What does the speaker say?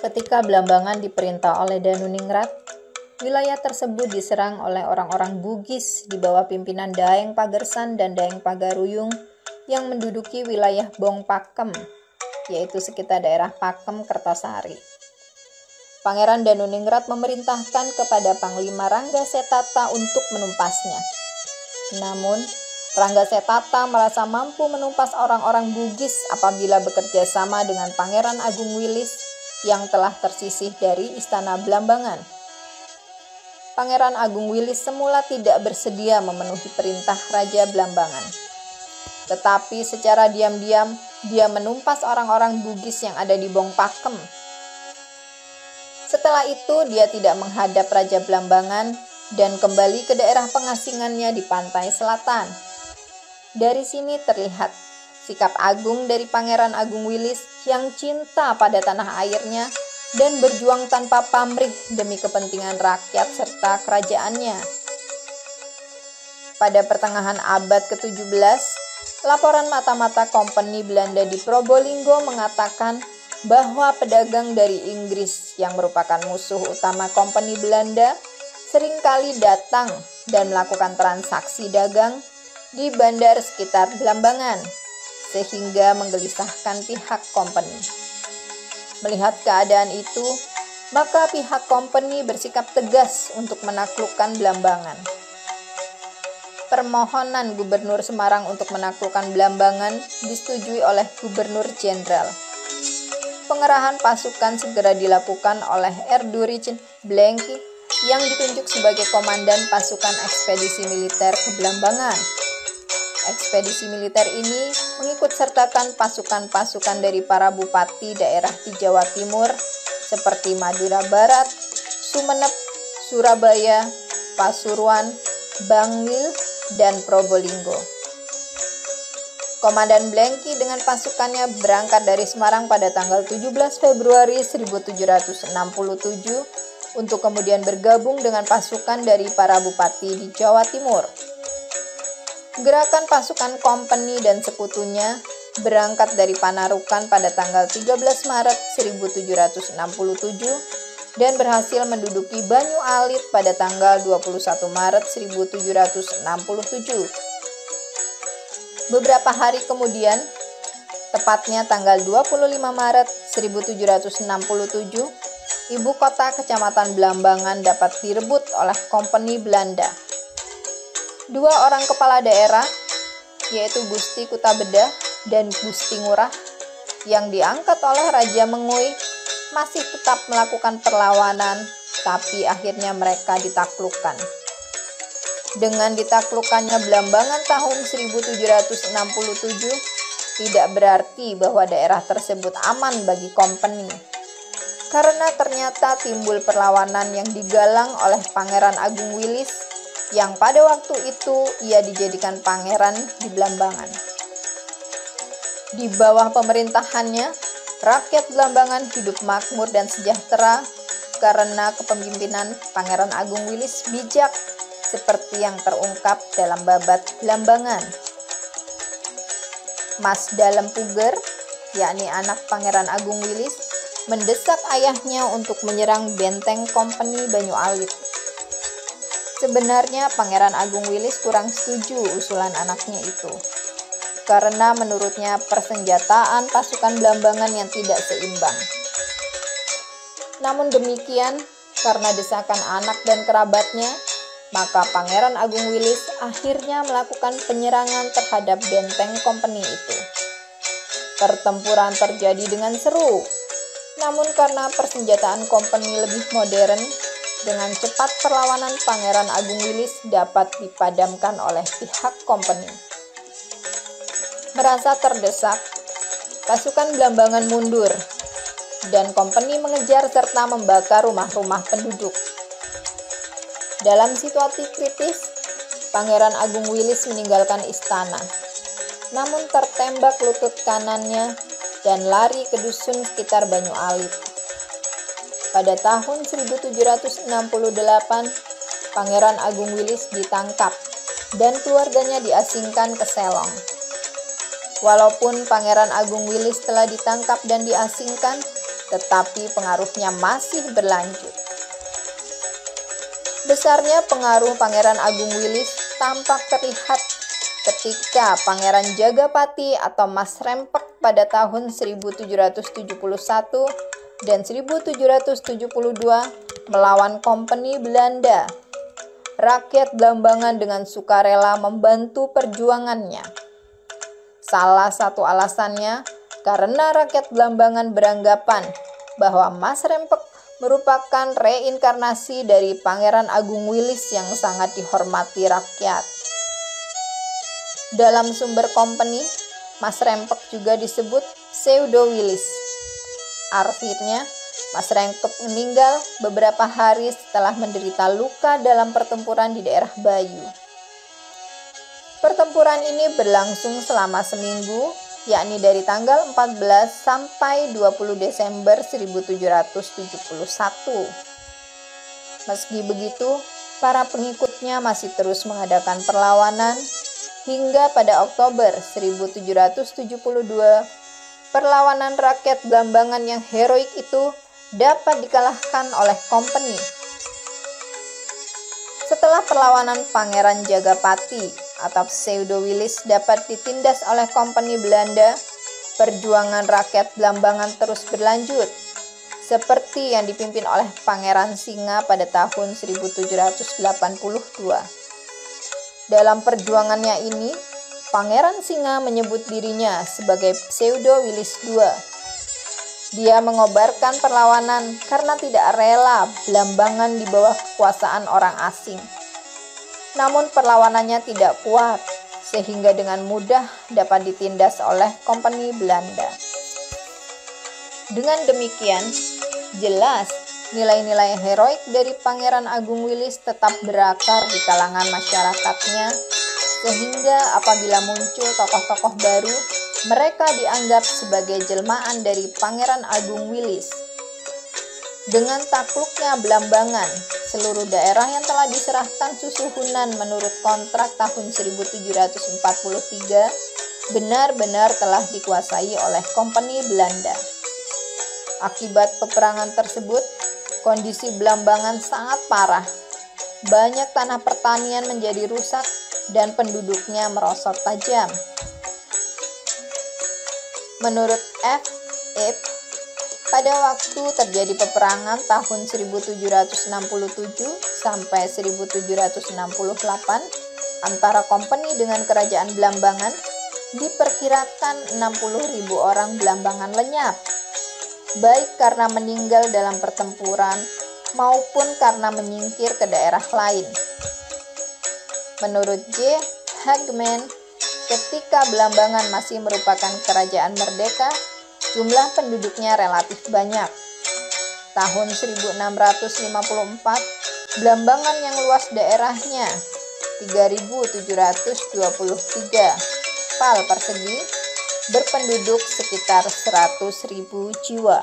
Ketika Blambangan diperintah oleh Danuningrat, wilayah tersebut diserang oleh orang-orang Bugis di bawah pimpinan Daeng Pagersan dan Daeng Pagaruyung yang menduduki wilayah Bong Pakem, yaitu sekitar daerah Pakem, Kertasari. Pangeran Danuningrat memerintahkan kepada Panglima Ranggasetata untuk menumpasnya. Namun, Ranggasetata merasa mampu menumpas orang-orang Bugis apabila bekerja sama dengan Pangeran Agung Wilis yang telah tersisih dari istana Blambangan. Pangeran Agung Wilis semula tidak bersedia memenuhi perintah Raja Blambangan. Tetapi secara diam-diam dia menumpas orang-orang Bugis yang ada di Bong Pakem. Setelah itu dia tidak menghadap Raja Blambangan dan kembali ke daerah pengasingannya di pantai selatan. Dari sini terlihat sikap agung dari Pangeran Agung Wilis yang cinta pada tanah airnya dan berjuang tanpa pamrih demi kepentingan rakyat serta kerajaannya. Pada pertengahan abad ke-17, laporan mata-mata Kompeni Belanda di Probolinggo mengatakan bahwa pedagang dari Inggris yang merupakan musuh utama Kompeni Belanda seringkali datang dan melakukan transaksi dagang di bandar sekitar Blambangan, sehingga menggelisahkan pihak Kompeni. Melihat keadaan itu, maka pihak Kompeni bersikap tegas untuk menaklukkan Blambangan. Permohonan Gubernur Semarang untuk menaklukkan Blambangan disetujui oleh Gubernur Jenderal. Pengerahan pasukan segera dilakukan oleh Erdurich Blenki yang ditunjuk sebagai komandan pasukan ekspedisi militer ke Blambangan. Ekspedisi militer ini mengikut sertakan pasukan-pasukan dari para bupati daerah di Jawa Timur seperti Madura Barat, Sumeneb, Surabaya, Pasuruan, Bangil, dan Probolinggo. Komandan Blenki dengan pasukannya berangkat dari Semarang pada tanggal 17 Februari 1767 untuk kemudian bergabung dengan pasukan dari para bupati di Jawa Timur. Gerakan pasukan Kompeni dan sekutunya berangkat dari Panarukan pada tanggal 13 Maret 1767 dan berhasil menduduki Banyu Alit pada tanggal 21 Maret 1767. Beberapa hari kemudian, tepatnya tanggal 25 Maret 1767, ibu kota Kecamatan Blambangan dapat direbut oleh Kompeni Belanda. Dua orang kepala daerah, yaitu Gusti Kutabedah dan Gusti Ngurah, yang diangkat oleh Raja Mengui, masih tetap melakukan perlawanan, tapi akhirnya mereka ditaklukkan. Dengan ditaklukkannya Blambangan tahun 1767, tidak berarti bahwa daerah tersebut aman bagi Kompeni, karena ternyata timbul perlawanan yang digalang oleh Pangeran Agung Wilis, yang pada waktu itu ia dijadikan pangeran di Blambangan. Di bawah pemerintahannya, rakyat Blambangan hidup makmur dan sejahtera karena kepemimpinan Pangeran Agung Wilis bijak, seperti yang terungkap dalam babat Blambangan. Mas Dalem Puger, yakni anak Pangeran Agung Wilis, mendesak ayahnya untuk menyerang benteng Kompeni Banyu Alit. Sebenarnya Pangeran Agung Wilis kurang setuju usulan anaknya itu, karena menurutnya persenjataan pasukan Blambangan yang tidak seimbang. Namun demikian, karena desakan anak dan kerabatnya, maka Pangeran Agung Wilis akhirnya melakukan penyerangan terhadap benteng Kompeni itu. Pertempuran terjadi dengan seru, namun karena persenjataan Kompeni lebih modern, dengan cepat perlawanan Pangeran Agung Wilis dapat dipadamkan oleh pihak Kompeni. Merasa terdesak, pasukan Blambangan mundur, dan Kompeni mengejar serta membakar rumah-rumah penduduk. Dalam situasi kritis, Pangeran Agung Wilis meninggalkan istana, namun tertembak lutut kanannya dan lari ke dusun sekitar Banyu Alit. Pada tahun 1768, Pangeran Agung Wilis ditangkap dan keluarganya diasingkan ke Selong. Walaupun Pangeran Agung Wilis telah ditangkap dan diasingkan, tetapi pengaruhnya masih berlanjut. Besarnya pengaruh Pangeran Agung Willis tampak terlihat ketika Pangeran Jagapati atau Mas Rempek pada tahun 1771 dan 1772 melawan Kompeni Belanda. Rakyat Blambangan dengan sukarela membantu perjuangannya. Salah satu alasannya karena rakyat Blambangan beranggapan bahwa Mas Rempek merupakan reinkarnasi dari Pangeran Agung Willis yang sangat dihormati rakyat. Dalam sumber Kompeni, Mas Rempek juga disebut Pseudo Willis. Artinya, Mas Rempek meninggal beberapa hari setelah menderita luka dalam pertempuran di daerah Bayu. Pertempuran ini berlangsung selama seminggu, yakni dari tanggal 14 sampai 20 Desember 1771. Meski begitu, para pengikutnya masih terus mengadakan perlawanan hingga pada Oktober 1772, perlawanan rakyat Blambangan yang heroik itu dapat dikalahkan oleh Kompeni. Setelah perlawanan Pangeran Jagapati atau Pseudo Willis dapat ditindas oleh Kompeni Belanda, perjuangan rakyat Blambangan terus berlanjut, seperti yang dipimpin oleh Pangeran Singa pada tahun 1782. Dalam perjuangannya ini, Pangeran Singa menyebut dirinya sebagai Pseudo Willis II. Dia mengobarkan perlawanan karena tidak rela Blambangan di bawah kekuasaan orang asing. Namun perlawanannya tidak kuat, sehingga dengan mudah dapat ditindas oleh Kompeni Belanda. Dengan demikian, jelas nilai-nilai heroik dari Pangeran Agung Willis tetap berakar di kalangan masyarakatnya, sehingga apabila muncul tokoh-tokoh baru, mereka dianggap sebagai jelmaan dari Pangeran Agung Willis. Dengan takluknya Blambangan, seluruh daerah yang telah diserahkan Susuhunan menurut kontrak tahun 1743 benar-benar telah dikuasai oleh Kompeni Belanda. Akibat peperangan tersebut, kondisi Blambangan sangat parah. Banyak tanah pertanian menjadi rusak dan penduduknya merosot tajam. Menurut F. Ip, pada waktu terjadi peperangan tahun 1767 sampai 1768 antara Kompeni dengan Kerajaan Blambangan, diperkirakan 60.000 orang Blambangan lenyap, baik karena meninggal dalam pertempuran maupun karena menyingkir ke daerah lain. Menurut J. Hagman, ketika Blambangan masih merupakan kerajaan merdeka, jumlah penduduknya relatif banyak. Tahun 1654, Blambangan yang luas daerahnya 3.723 pal persegi berpenduduk sekitar 100.000 jiwa.